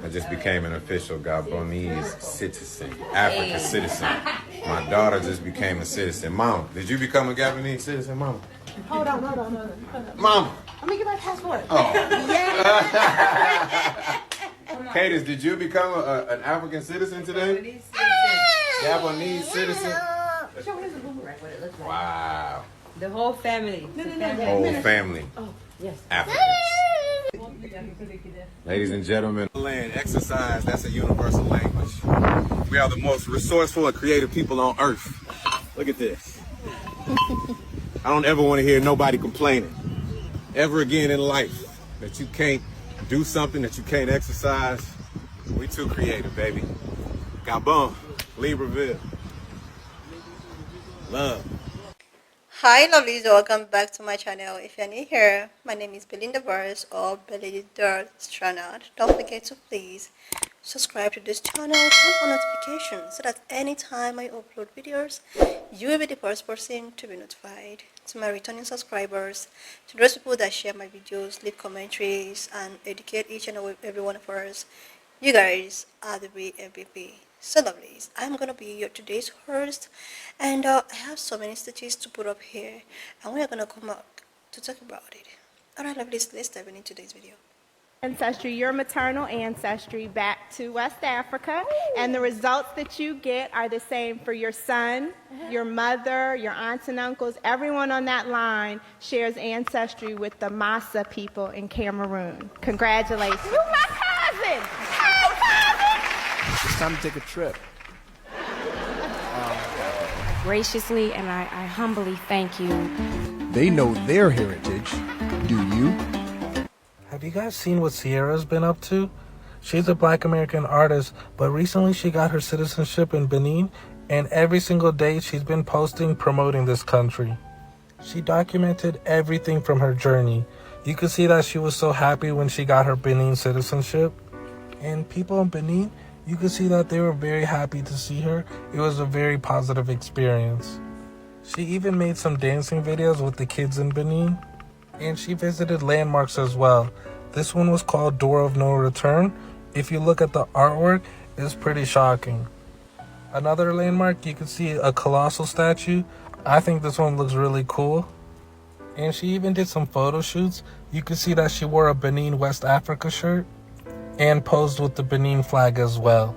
I just became an official Gabonese citizen, African citizen. My daughter just became a citizen. Mama, did you become a Gabonese citizen, Mama? Hold on. Mama. Let me get my passport. Oh. Cadis, did you become an African citizen today? Gabonese citizen. Wow. The whole family. Whole family. Oh, yes. Africans. Ladies and gentlemen, land, exercise, that's a universal language. We are the most resourceful and creative people on earth. Look at this. I don't ever want to hear nobody complaining ever again in life that you can't do something, that you can't exercise. We too creative, baby. Gabon, Libreville. Love. Hi lovelies, welcome back to my channel. If you're new here, my name is Belinda Verse or Belly Dirt channel. Don't forget to please subscribe to this channel, turn on notifications so that anytime I upload videos, you will be the first person to be notified. To my returning subscribers, to those people that share my videos, leave commentaries, and educate each and every one of us, you guys are the real MVP. So lovelies, I'm gonna be your today's host, and I have so many stitches to put up here, and we are gonna come up to talk about it. Alright lovelies, let's dive into today's video. Ancestry, your maternal ancestry back to West Africa, and the results that you get are the same for your son, your mother, your aunts and uncles. Everyone on that line shares ancestry with the Massa people in Cameroon. Congratulations. You my cousin! It's time to take a trip. Graciously and I humbly thank you. They know their heritage. Do you? Have you guys seen what Sierra's been up to? She's a Black American artist, but recently she got her citizenship in Benin, and every single day she's been posting promoting this country. She documented everything from her journey. You could see that she was so happy when she got her Benin citizenship. And people in Benin, you could see that they were very happy to see her. It was a very positive experience. She even made some dancing videos with the kids in Benin. And she visited landmarks as well. This one was called Door of No Return. If you look at the artwork, it's pretty shocking. Another landmark, you can see a colossal statue. I think this one looks really cool. And she even did some photo shoots. You can see that she wore a Benin West Africa shirt and posed with the Benin flag as well.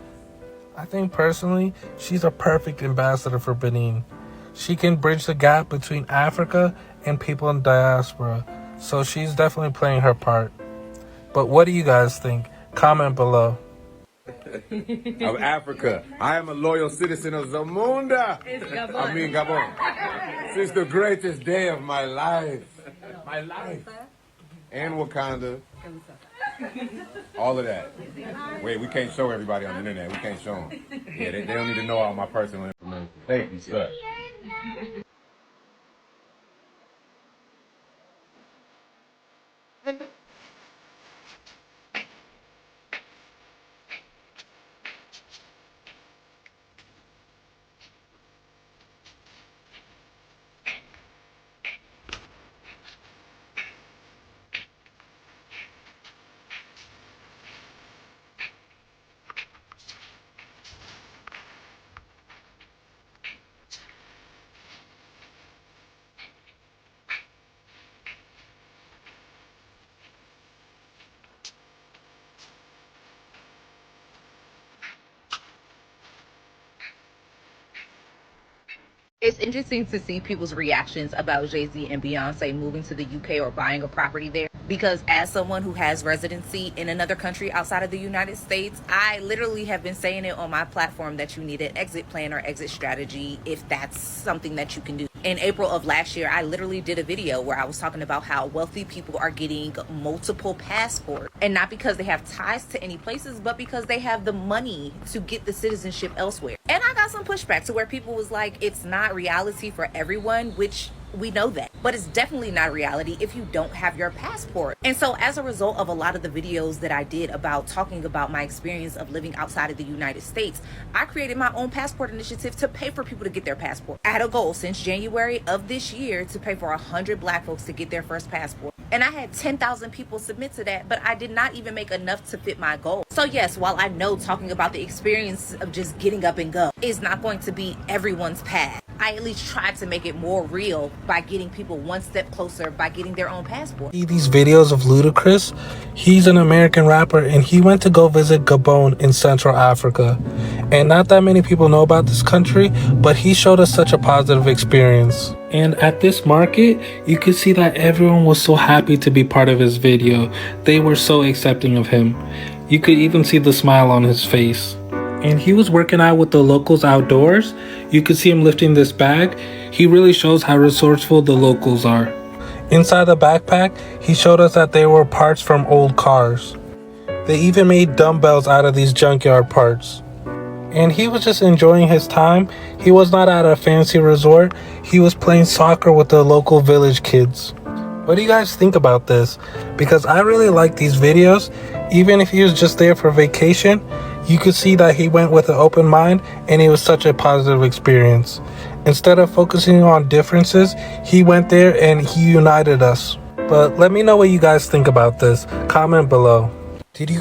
I think personally, she's a perfect ambassador for Benin. She can bridge the gap between Africa and people in diaspora, so she's definitely playing her part. But what do you guys think? Comment below. Of Africa. I am a loyal citizen of Zamunda. Gabon. Since the greatest day of my life. My life. And Wakanda. All of that. Wait, we can't show everybody on the internet. We can't show them. Yeah, they don't need to know all my personal information. Thank you, sir. It's interesting to see people's reactions about Jay-Z and Beyonce moving to the UK or buying a property there. Because as someone who has residency in another country outside of the United States, I literally have been saying it on my platform that you need an exit plan or exit strategy if that's something that you can do. In April of last year, I literally did a video where I was talking about how wealthy people are getting multiple passports. And not because they have ties to any places, but because they have the money to get the citizenship elsewhere. And I got some pushback to where people was like, it's not reality for everyone, which we know that, but it's definitely not reality if you don't have your passport. And so as a result of a lot of the videos that I did about talking about my experience of living outside of the United States, I created my own passport initiative to pay for people to get their passport. I had a goal since January of this year to pay for 100 Black folks to get their first passport. And I had 10,000 people submit to that, but I did not even make enough to fit my goal. So yes, while I know talking about the experience of just getting up and go is not going to be everyone's path, I at least tried to make it more real by getting people one step closer by getting their own passport. These videos of Ludacris, he's an American rapper and he went to go visit Gabon in Central Africa. And not that many people know about this country, but he showed us such a positive experience. And at this market, you could see that everyone was so happy to be part of his video. They were so accepting of him. You could even see the smile on his face. And he was working out with the locals outdoors. You could see him lifting this bag. He really shows how resourceful the locals are. Inside the backpack, he showed us that they were parts from old cars. They even made dumbbells out of these junkyard parts. And he was just enjoying his time. He was not at a fancy resort. He was playing soccer with the local village kids. What do you guys think about this? Because I really like these videos. Even if he was just there for vacation, you could see that he went with an open mind and it was such a positive experience. Instead of focusing on differences, he went there and he united us. But let me know what you guys think about this. Comment below. Did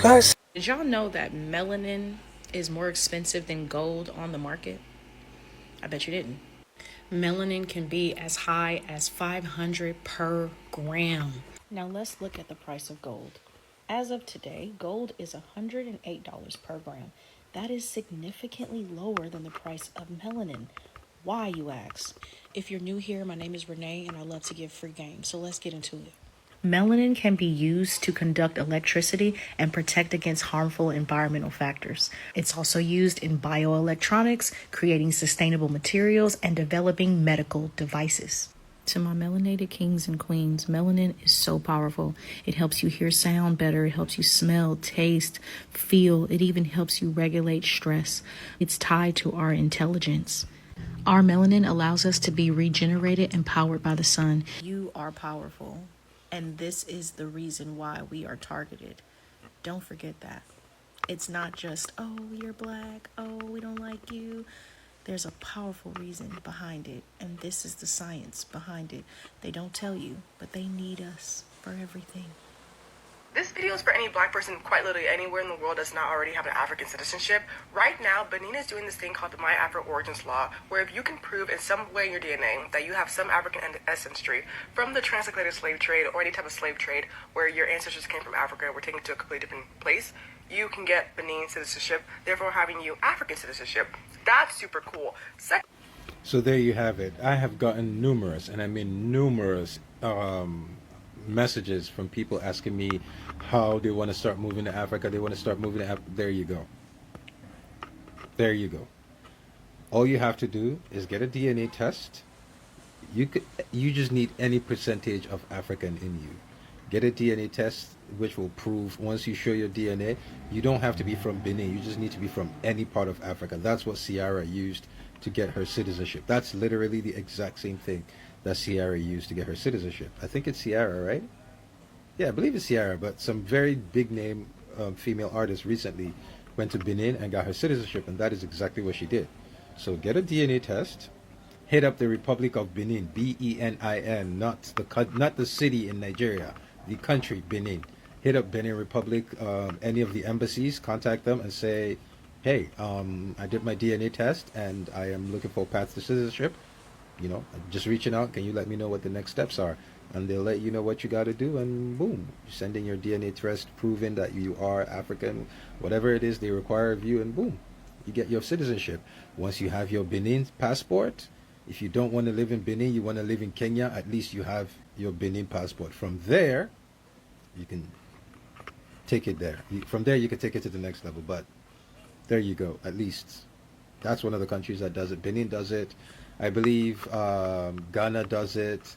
y'all know that melanin is more expensive than gold on the market? I bet you didn't. Melanin can be as high as $500 per gram. Now let's look at the price of gold. As of today, gold is $108 per gram. That is significantly lower than the price of melanin. Why, you ask? If you're new here, my name is Renee and I love to give free game. So let's get into it. Melanin can be used to conduct electricity and protect against harmful environmental factors. It's also used in bioelectronics, creating sustainable materials, and developing medical devices. To my melanated kings and queens, melanin is so powerful. It helps you hear sound better. It helps you smell, taste, feel. It even helps you regulate stress. It's tied to our intelligence. Our melanin allows us to be regenerated and powered by the sun. You are powerful. And this is the reason why we are targeted. Don't forget that. It's not just, oh, you're black, oh, we don't like you. There's a powerful reason behind it, and this is the science behind it. They don't tell you, but they need us for everything. This video is for any black person quite literally anywhere in the world does not already have an African citizenship. Right now, Benin is doing this thing called the My Afro Origins Law, where if you can prove in some way in your DNA that you have some African ancestry from the transatlantic slave trade or any type of slave trade where your ancestors came from Africa and were taken to a completely different place, you can get Benin citizenship, therefore having you African citizenship. That's super cool. So there you have it. I have gotten numerous, and I mean numerous, messages from people asking me how they want to start moving to Africa. They want to start moving to Africa. There you go. There you go. All you have to do is get a DNA test. You just need any percentage of African in you. Get a DNA test which will prove, once you show your DNA, you don't have to be from Benin. You just need to be from any part of Africa. That's what Ciara used to get her citizenship. That's literally the exact same thing that Ciara used to get her citizenship. I think it's Ciara, right? Yeah, I believe it's Ciara, but some very big name female artist recently went to Benin and got her citizenship, and that is exactly what she did. So get a DNA test, hit up the Republic of Benin, B-E-N-I-N, not the city in Nigeria, the country Benin. Hit up Benin Republic, any of the embassies, contact them and say, hey, I did my DNA test and I am looking for a path to citizenship. You know, just reaching out, can you let me know what the next steps are? And they'll let you know what you got to do, and boom, send in your DNA test proving that you are African, whatever it is they require of you, and boom, you get your citizenship. Once you have your Benin passport, if you don't want to live in Benin, you want to live in Kenya, at least you have your Benin passport. From there, you can take it there. From there, you can take it to the next level, but there you go. At least that's one of the countries that does it. Benin does it. I believe Ghana does it.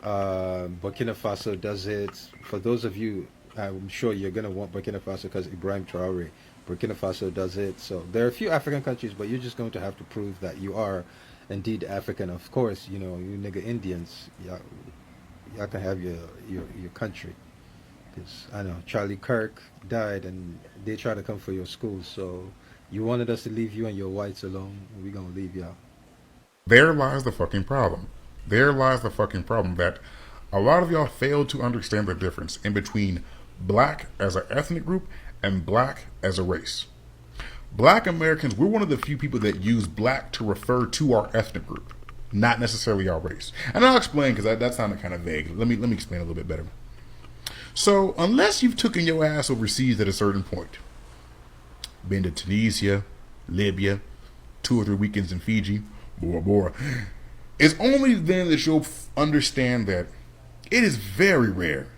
Burkina Faso does it. For those of you, I'm sure you're going to want Burkina Faso because Ibrahim Traore. Burkina Faso does it. So there are a few African countries, but you're just going to have to prove that you are indeed African. Of course, you know, you nigga Indians, y'all can have your country. Because I know Charlie Kirk died and they tried to come for your school. So you wanted us to leave you and your whites alone. We're going to leave y'all. There lies the fucking problem. There lies the fucking problem that A lot of y'all fail to understand the difference in between black as an ethnic group and black as a race. Black Americans, we're one of the few people that use black to refer to our ethnic group, not necessarily our race. And I'll explain because that sounded kind of vague. Let me explain a little bit better. So, unless you've taken your ass overseas at a certain point, been to Tunisia, Libya, 2 or 3 weekends in Fiji, Bora Bora, it's only then that you'll understand that it is very rare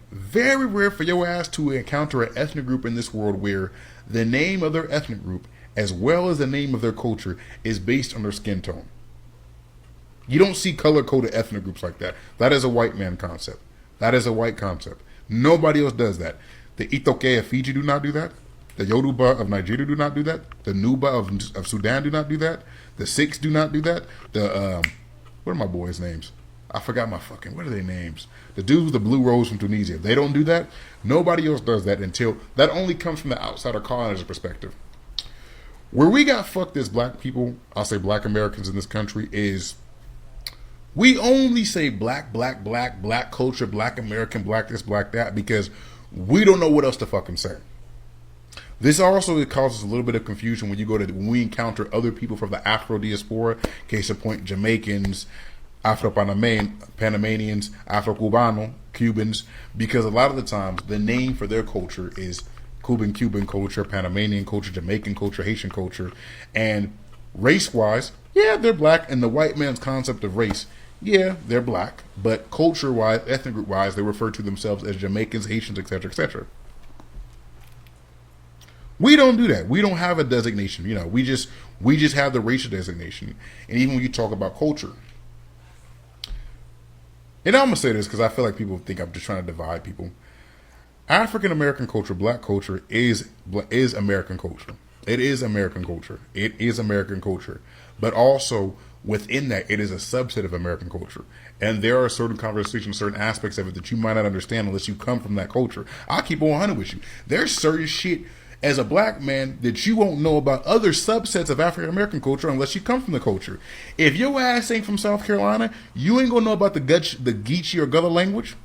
for your ass to encounter an ethnic group in this world where the name of their ethnic group, as well as the name of their culture, is based on their skin tone. You don't see color-coded ethnic groups like that. That is a white man concept. That is a white concept. Nobody else does that. The Itoke of Fiji do not do that. The Yoruba of Nigeria do not do that. The Nuba of Sudan do not do that. The Sikhs do not do that. What are my boys' names? I forgot what are their names? The dudes with the blue rose from Tunisia. They don't do that. Nobody else does that until, that only comes from the outsider colonizer perspective. Where we got fucked as black people, I'll say black Americans in this country, is we only say black culture, black American, black this, black that, because we don't know what else to fucking say. This also causes a little bit of confusion when we encounter other people from the Afro diaspora, case in point, Jamaicans, Afro-Panamanians, Afro-Cubano, Cubans, because a lot of the times the name for their culture is Cuban culture, Panamanian culture, Jamaican culture, Haitian culture, and race-wise, yeah, they're black, and the white man's concept of race, yeah, they're black, but culture-wise, ethnic group-wise, they refer to themselves as Jamaicans, Haitians, etc., etc. We don't do that. We don't have a designation. We just have the racial designation. And even when you talk about culture, and I'm gonna say this because I feel like people think I'm just trying to divide people. African American culture, black culture is American culture. It is American culture. It is American culture. But also within that, it is a subset of American culture. And there are certain conversations, certain aspects of it that you might not understand unless you come from that culture. I'll keep on 100 with you. There's certain shit as a black man that you won't know about other subsets of African American culture unless you come from the culture. If your ass ain't from South Carolina, you ain't gonna know about the Geechee or Gullah language.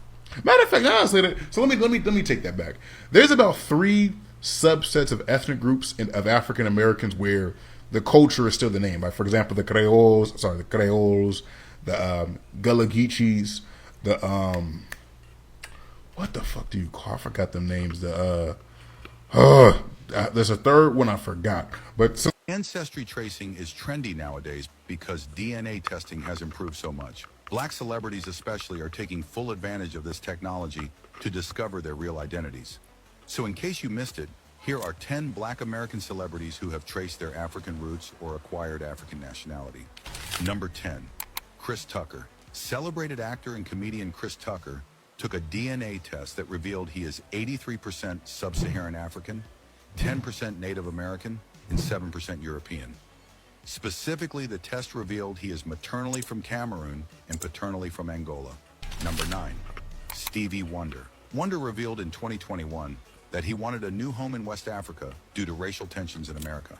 Matter of fact, I'll say that. So let me take that back. There's about 3 subsets of ethnic groups of African Americans where the culture is still the name. Like, for example, the Creoles, the Gullah Geechees, what the fuck do you call? I forgot them names. There's a third one I forgot. But Ancestry tracing is trendy nowadays because DNA testing has improved so much. Black celebrities especially are taking full advantage of this technology to discover their real identities. So in case you missed it, here are 10 black American celebrities who have traced their African roots or acquired African nationality. Number 10, Chris Tucker. Celebrated actor and comedian Chris Tucker took a DNA test that revealed he is 83% sub-Saharan African, 10% Native American, and 7% European. Specifically, the test revealed he is maternally from Cameroon and paternally from Angola. Number 9, Stevie Wonder. Wonder revealed in 2021 that he wanted a new home in West Africa due to racial tensions in America.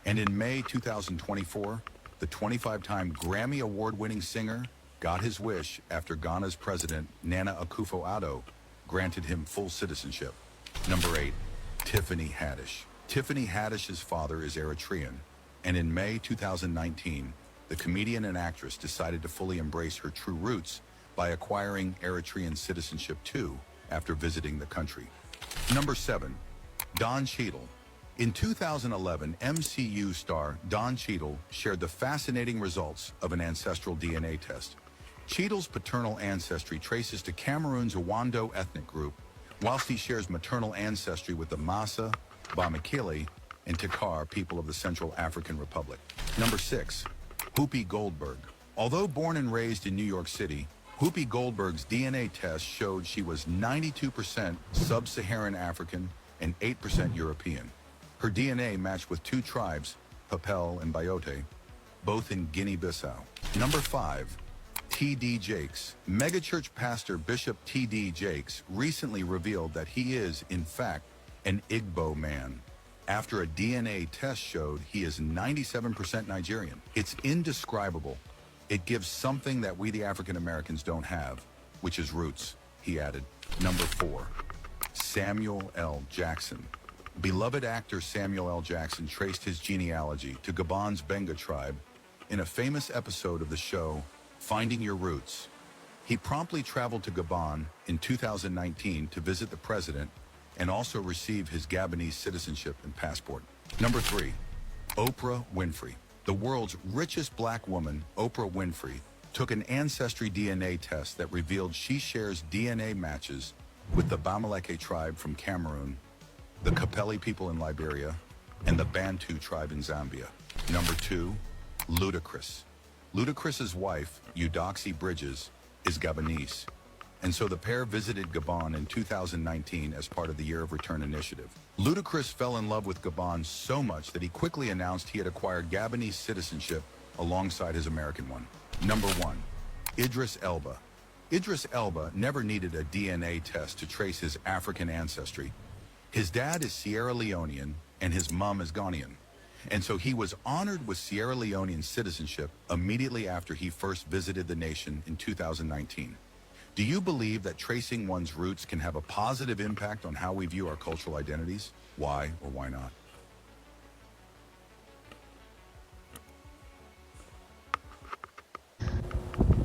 And in May 2024, the 25-time Grammy Award-winning singer got his wish after Ghana's president, Nana Akufo-Addo, granted him full citizenship. Number 8, Tiffany Haddish. Tiffany Haddish's father is Eritrean, and in May 2019, the comedian and actress decided to fully embrace her true roots by acquiring Eritrean citizenship too after visiting the country. Number 7, Don Cheadle. In 2011, MCU star Don Cheadle shared the fascinating results of an ancestral DNA test. Cheadle's paternal ancestry traces to Cameroon's Awando ethnic group, whilst he shares maternal ancestry with the Massa, Bamikele, and Takar people of the Central African Republic. Number 6, Whoopi Goldberg. Although born and raised in New York City, Whoopi Goldberg's DNA test showed she was 92% sub-Saharan African and 8% European. Her DNA matched with 2 tribes, Papel and Bayote, both in Guinea-Bissau. Number 5, T.D. Jakes. Megachurch pastor Bishop T.D. Jakes recently revealed that he is, in fact, an Igbo man, after a DNA test showed he is 97% Nigerian. It's indescribable. It gives something that we the African Americans don't have, which is roots, he added. Number 4, Samuel L. Jackson. Beloved actor Samuel L. Jackson traced his genealogy to Gabon's Benga tribe in a famous episode of the show, Finding Your Roots. He promptly traveled to Gabon in 2019 to visit the president and also receive his Gabonese citizenship and passport. Number 3, Oprah Winfrey. The world's richest black woman, Oprah Winfrey, took an ancestry DNA test that revealed she shares DNA matches with the Bamileke tribe from Cameroon, the Kapeli people in Liberia, and the Bantu tribe in Zambia. Number 2, Ludacris. Ludacris's wife, Eudoxie Bridges, is Gabonese, and so the pair visited Gabon in 2019 as part of the Year of Return initiative. Ludacris fell in love with Gabon so much that he quickly announced he had acquired Gabonese citizenship alongside his American one. Number 1, Idris Elba. Idris Elba never needed a DNA test to trace his African ancestry. His dad is Sierra Leonean and his mom is Ghanaian. And so he was honored with Sierra Leonean citizenship immediately after he first visited the nation in 2019. Do you believe that tracing one's roots can have a positive impact on how we view our cultural identities? Why or why not?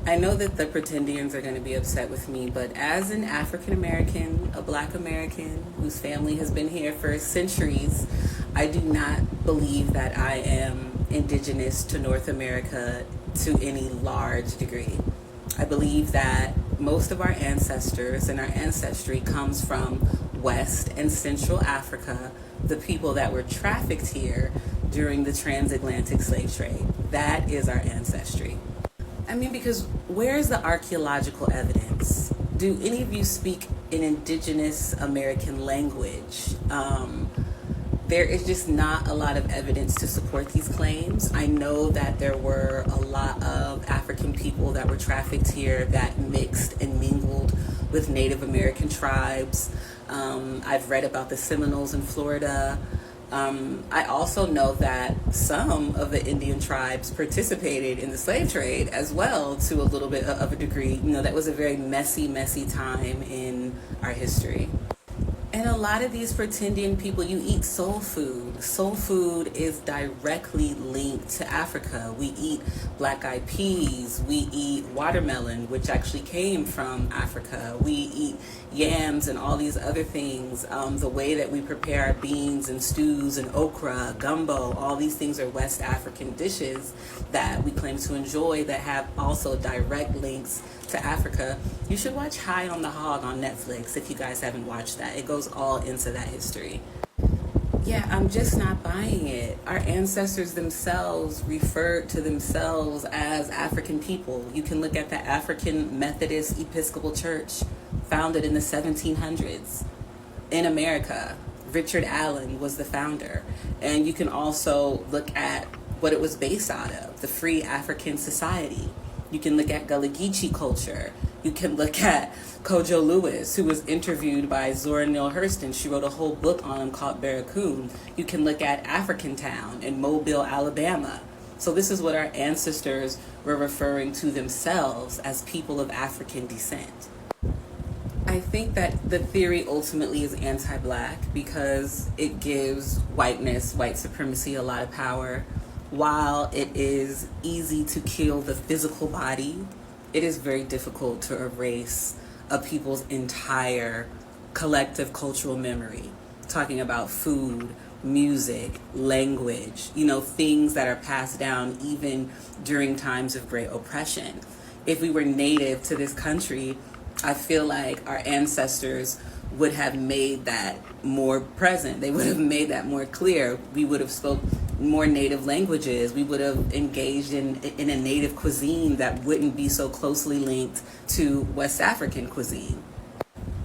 I know that the Pretendians are going to be upset with me, but as an African American, a Black American whose family has been here for centuries, I do not believe that I am indigenous to North America to any large degree. I believe that most of our ancestors and our ancestry comes from West and Central Africa, the people that were trafficked here during the transatlantic slave trade. That is our ancestry. I mean, because where's the archaeological evidence? Do any of you speak an indigenous American language? There is just not a lot of evidence to support these claims. I know that there were a lot of African people that were trafficked here that mixed and mingled with Native American tribes. I've read about the Seminoles in Florida. I also know that some of the Indian tribes participated in the slave trade as well to a little bit of a degree. You know, that was a very messy, messy time in our history. And a lot of these Pretendian people, you eat soul food. Soul food is directly linked to Africa. We eat black-eyed peas. We eat watermelon, which actually came from Africa. We eat yams and all these other things. The way that we prepare our beans and stews and okra, gumbo, all these things are West African dishes that we claim to enjoy that have also direct links to Africa. You should watch High on the Hog on Netflix if you guys haven't watched that. It goes all into that history. Yeah, I'm just not buying it. Our ancestors themselves referred to themselves as African people. You can look at the African Methodist Episcopal Church, founded in the 1700s in America. Richard Allen was the founder. And you can also look at what it was based out of, the Free African Society. You can look at Gullah Geechee culture. You can look at Kojo Lewis, who was interviewed by Zora Neale Hurston. She wrote a whole book on him called Barracoon. You can look at Africantown in Mobile, Alabama. So this is what our ancestors were referring to themselves as people of African descent. I think that the theory ultimately is anti-Black because it gives whiteness, white supremacy, a lot of power. While it is easy to kill the physical body, it is very difficult to erase a people's entire collective cultural memory. Talking about food, music, language, you know, things that are passed down even during times of great oppression. If we were native to this country, I feel like our ancestors would have made that more present. They would have made that more clear. We would have spoke more native languages. We would have engaged in a native cuisine that wouldn't be so closely linked to West African cuisine.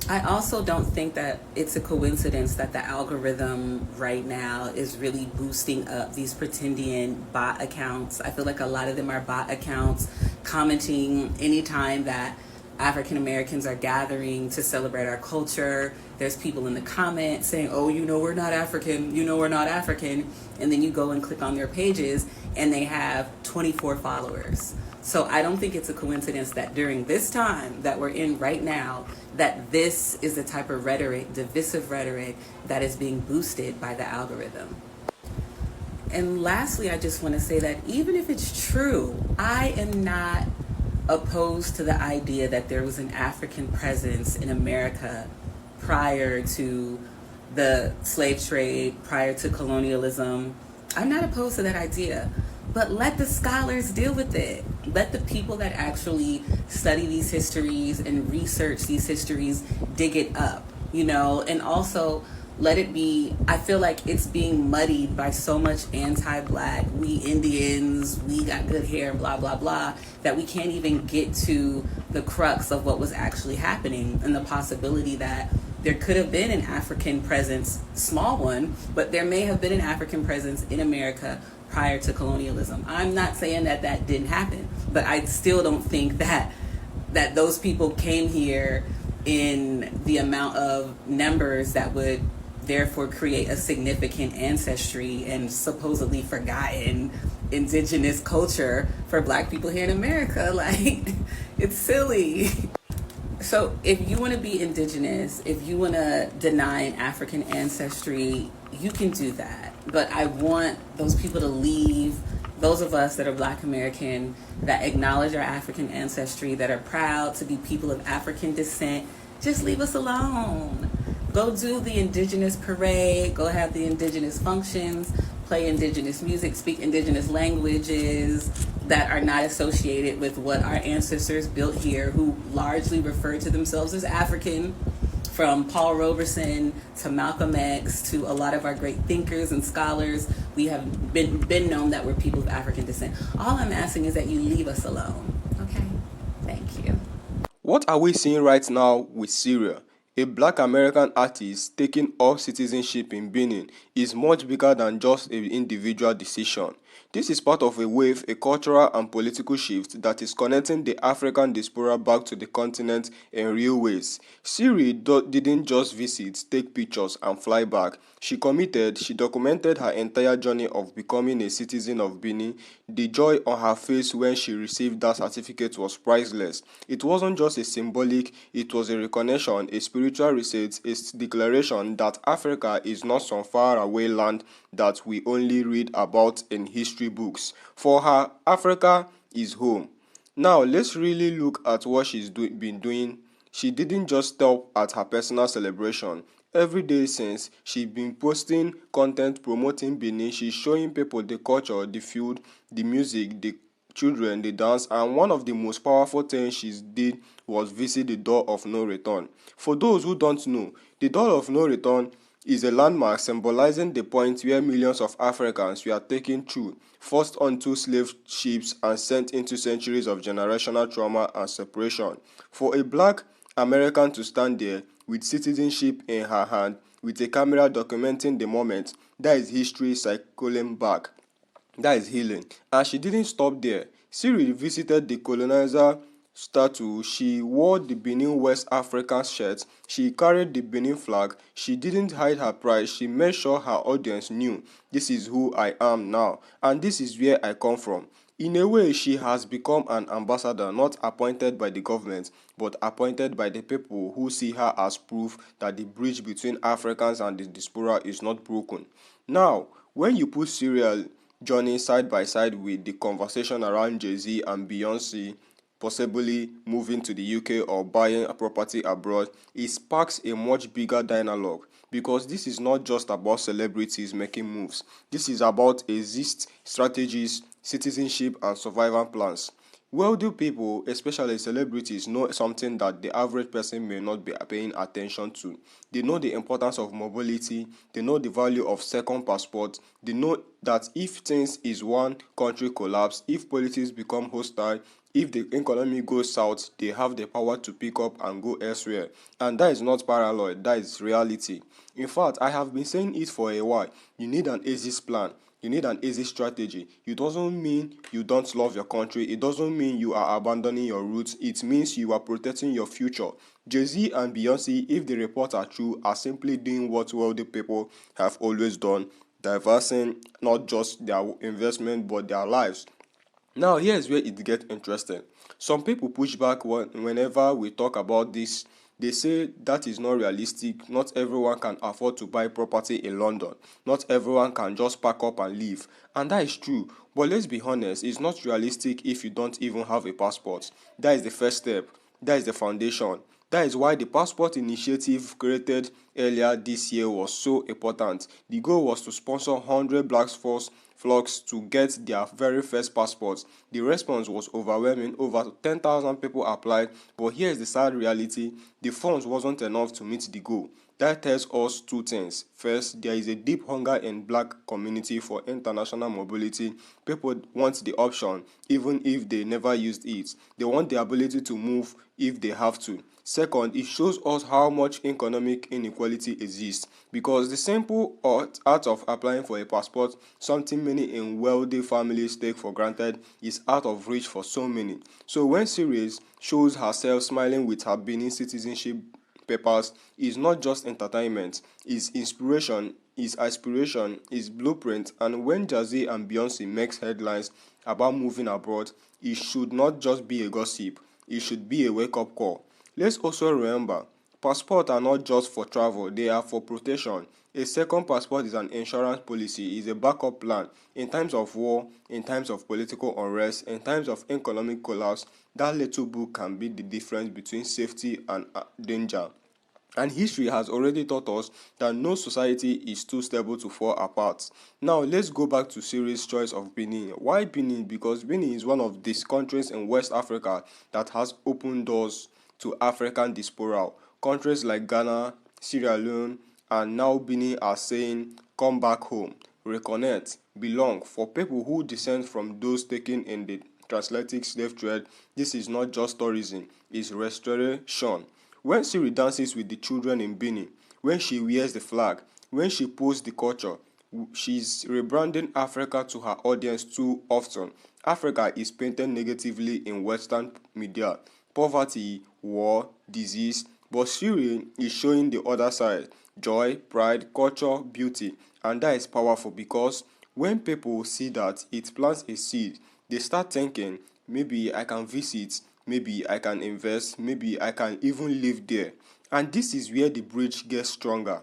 I also don't think that it's a coincidence that the algorithm right now is really boosting up these Pretendian bot accounts. I feel like a lot of them are bot accounts commenting anytime that African Americans are gathering to celebrate our culture. There's people in the comments saying, oh, you know, we're not African, you know, we're not African. And then you go and click on their pages and they have 24 followers. So I don't think it's a coincidence that during this time that we're in right now, that this is the type of rhetoric, divisive rhetoric, that is being boosted by the algorithm. And lastly, I just want to say that even if it's true, I am not opposed to the idea that there was an African presence in America prior to the slave trade, prior to colonialism. I'm not opposed to that idea, but let the scholars deal with it. Let the people that actually study these histories and research these histories dig it up, and also let it be, I feel like it's being muddied by so much anti-Black, we Indians, we got good hair, blah, blah, blah, that we can't even get to the crux of what was actually happening and the possibility that there could have been an African presence, small one, but there may have been an African presence in America prior to colonialism. I'm not saying that that didn't happen, but I still don't think that those people came here in the amount of numbers that would therefore create a significant ancestry and supposedly forgotten indigenous culture for Black people here in America. Like, it's silly. So if you want to be indigenous, if you want to deny an African ancestry, you can do that. But I want those people to leave, those of us that are Black American, that acknowledge our African ancestry, that are proud to be people of African descent, just leave us alone. Go do the indigenous parade, go have the indigenous functions, play indigenous music, speak indigenous languages that are not associated with what our ancestors built here, who largely refer to themselves as African, from Paul Robeson to Malcolm X to a lot of our great thinkers and scholars. We have been known that we're people of African descent. All I'm asking is that you leave us alone, okay? Thank you. What are we seeing right now with Syria? A Black American artist taking up citizenship in Benin is much bigger than just an individual decision. This is part of a wave, a cultural and political shift that is connecting the African diaspora back to the continent in real ways. Siri didn't just visit, take pictures and fly back. She documented her entire journey of becoming a citizen of Benin. The joy on her face when she received that certificate was priceless. It wasn't just a symbolic, it was a recognition, a spiritual reset, a declaration that Africa is not some faraway land that we only read about in history books. For her, Africa is home. Now, let's really look at what she's been doing. She didn't just stop at her personal celebration. Every day since, she's been posting content promoting Benin. She's showing people the culture, the food, the music, the children, the dance, and one of the most powerful things she did was visit the Door of No Return. For those who don't know, the Door of No Return is a landmark symbolizing the point where millions of Africans were taken through, forced onto slave ships and sent into centuries of generational trauma and separation. For a Black American to stand there with citizenship in her hand, with a camera documenting the moment, that is history cycling back. That is healing. And she didn't stop there. Siri visited the colonizer statue. She wore the Benin West African shirt. She carried the Benin flag. She didn't hide her pride. She made sure her audience knew, this is who I am now, and this is where I come from. In a way, she has become an ambassador, not appointed by the government, but appointed by the people who see her as proof that the bridge between Africans and the diaspora is not broken. Now, when you put Syria's journey side by side with the conversation around Jay-Z and Beyonce possibly moving to the UK or buying a property abroad, it sparks a much bigger dialogue, because this is not just about celebrities making moves. This is about exit strategies, citizenship, and survival plans. Wealthy people, especially celebrities, know something that the average person may not be paying attention to. They know the importance of mobility, they know the value of second passport, they know that if things is one country collapse, if politics become hostile, if the economy goes south, they have the power to pick up and go elsewhere. And that is not paranoid, that is reality. In fact, I have been saying it for a while. You need an exit plan. You need an exit strategy. It doesn't mean you don't love your country. It doesn't mean you are abandoning your roots. It means you are protecting your future. Jay-Z and Beyonce, if the reports are true, are simply doing what wealthy people have always done, diversing not just their investment but their lives. Now, here's where it gets interesting. Some people push back whenever we talk about this. They say that is not realistic. Not everyone can afford to buy property in London. Not everyone can just pack up and leave. And that is true. But let's be honest, it's not realistic if you don't even have a passport. That is the first step. That is the foundation. That is why the passport initiative created earlier this year was so important. The goal was to sponsor 100 black flocks to get their very first passports. The response was overwhelming. Over 10,000 people applied, but here's the sad reality. The funds wasn't enough to meet the goal. That tells us two things. First, there is a deep hunger in black community for international mobility. People want the option, even if they never used it. They want the ability to move if they have to. Second, it shows us how much economic inequality exists, because the simple art of applying for a passport, something many in wealthy families take for granted, is out of reach for so many. So when Sirius shows herself smiling with her Benin citizenship papers, is not just entertainment, is inspiration, is aspiration, is blueprint. And when Jay-Z and Beyonce makes headlines about moving abroad, it should not just be a gossip, it should be a wake-up call. Let's also remember, passports are not just for travel, they are for protection. A second passport is an insurance policy, is a backup plan. In times of war, in times of political unrest, in times of economic collapse, that little book can be the difference between safety and danger. And history has already taught us that no society is too stable to fall apart. Now, let's go back to Siri's choice of Benin. Why Benin? Because Benin is one of these countries in West Africa that has opened doors to African diaspora. Countries like Ghana, Sierra Leone, and now Benin are saying, come back home, reconnect, belong. For people who descend from those taken in the transatlantic slave trade, this is not just tourism, it's restoration. When Siri dances with the children in Benin, when she wears the flag, when she posts the culture, she's rebranding Africa to her audience too often. Africa is painted negatively in Western media. Poverty, war, disease. But Siri is showing the other side. Joy, pride, culture, beauty. And that is powerful, because when people see that, it plants a seed. They start thinking, maybe I can visit, maybe I can invest, maybe I can even live there. And this is where the bridge gets stronger.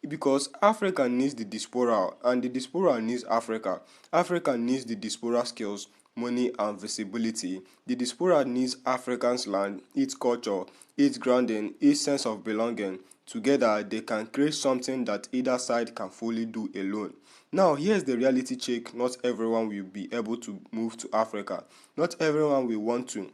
Because Africa needs the diaspora, and the diaspora needs Africa. Africa needs the diaspora skills, money, and visibility. The diaspora needs Africans' land, its culture, its grounding, its sense of belonging. Together, they can create something that either side can fully do alone. Now, here's the reality check. Not everyone will be able to move to Africa. Not everyone will want to.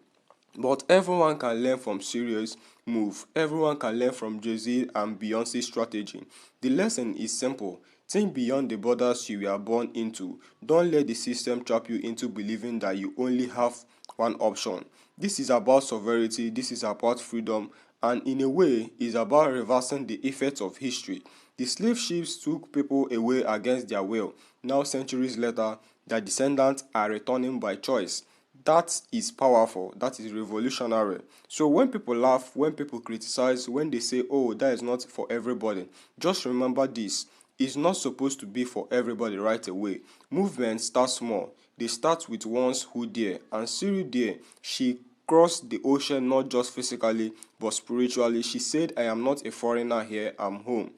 But everyone can learn from Siri's move. Everyone can learn from Jay-Z and Beyonce's strategy. The lesson is simple. Think beyond the borders you were born into. Don't let the system trap you into believing that you only have one option. This is about sovereignty, this is about freedom, and in a way, is about reversing the effects of history. The slave ships took people away against their will. Now, centuries later, their descendants are returning by choice. That is powerful. That is revolutionary. So when people laugh, when people criticize, when they say, oh, that is not for everybody, just remember this. It's not supposed to be for everybody right away. Movements start small. They start with ones who dare. And Siri dare. She crossed the ocean not just physically, but spiritually. She said, I am not a foreigner here, I'm home.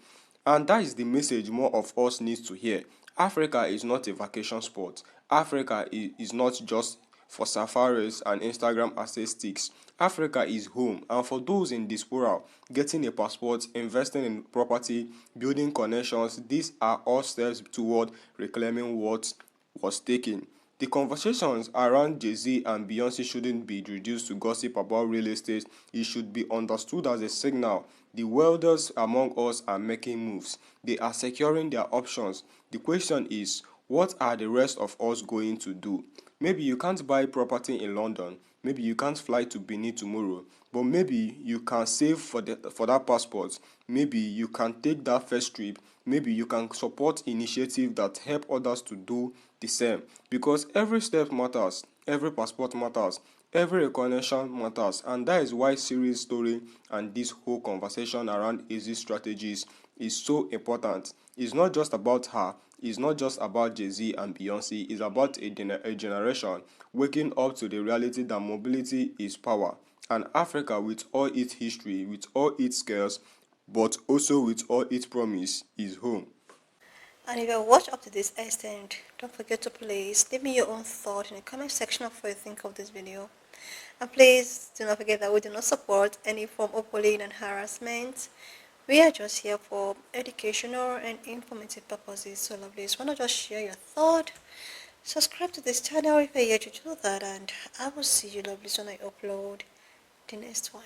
And that is the message more of us needs to hear. Africa is not a vacation spot. Africa is not just for safaris and Instagram aesthetics. Africa is home, and for those in diaspora, getting a passport, investing in property, building connections, these are all steps toward reclaiming what was taken. The conversations around Jay-Z and Beyonce shouldn't be reduced to gossip about real estate. It should be understood as a signal. The wealthiest among us are making moves. They are securing their options. The question is, what are the rest of us going to do? Maybe you can't buy property in London. Maybe you can't fly to Benin tomorrow. But maybe you can save for that passport. Maybe you can take that first trip. Maybe you can support initiatives that help others to do the same. Because every step matters. Every passport matters. Every connection matters. And that is why Siri's story and this whole conversation around exit strategies is so important. It's not just about her, it's not just about Jay-Z and Beyonce, it's about a generation waking up to the reality that mobility is power. And Africa, with all its history, with all its scales, but also with all its promise, is home. And if you watch up to this extent, don't forget to please leave me your own thought in the comment section of what you think of this video. And please do not forget that we do not support any form of bullying and harassment. We are just here for educational and informative purposes. So lovelies, why not just share your thought? Subscribe to this channel if you're yet to do that, and I will see you lovelies when I upload the next one.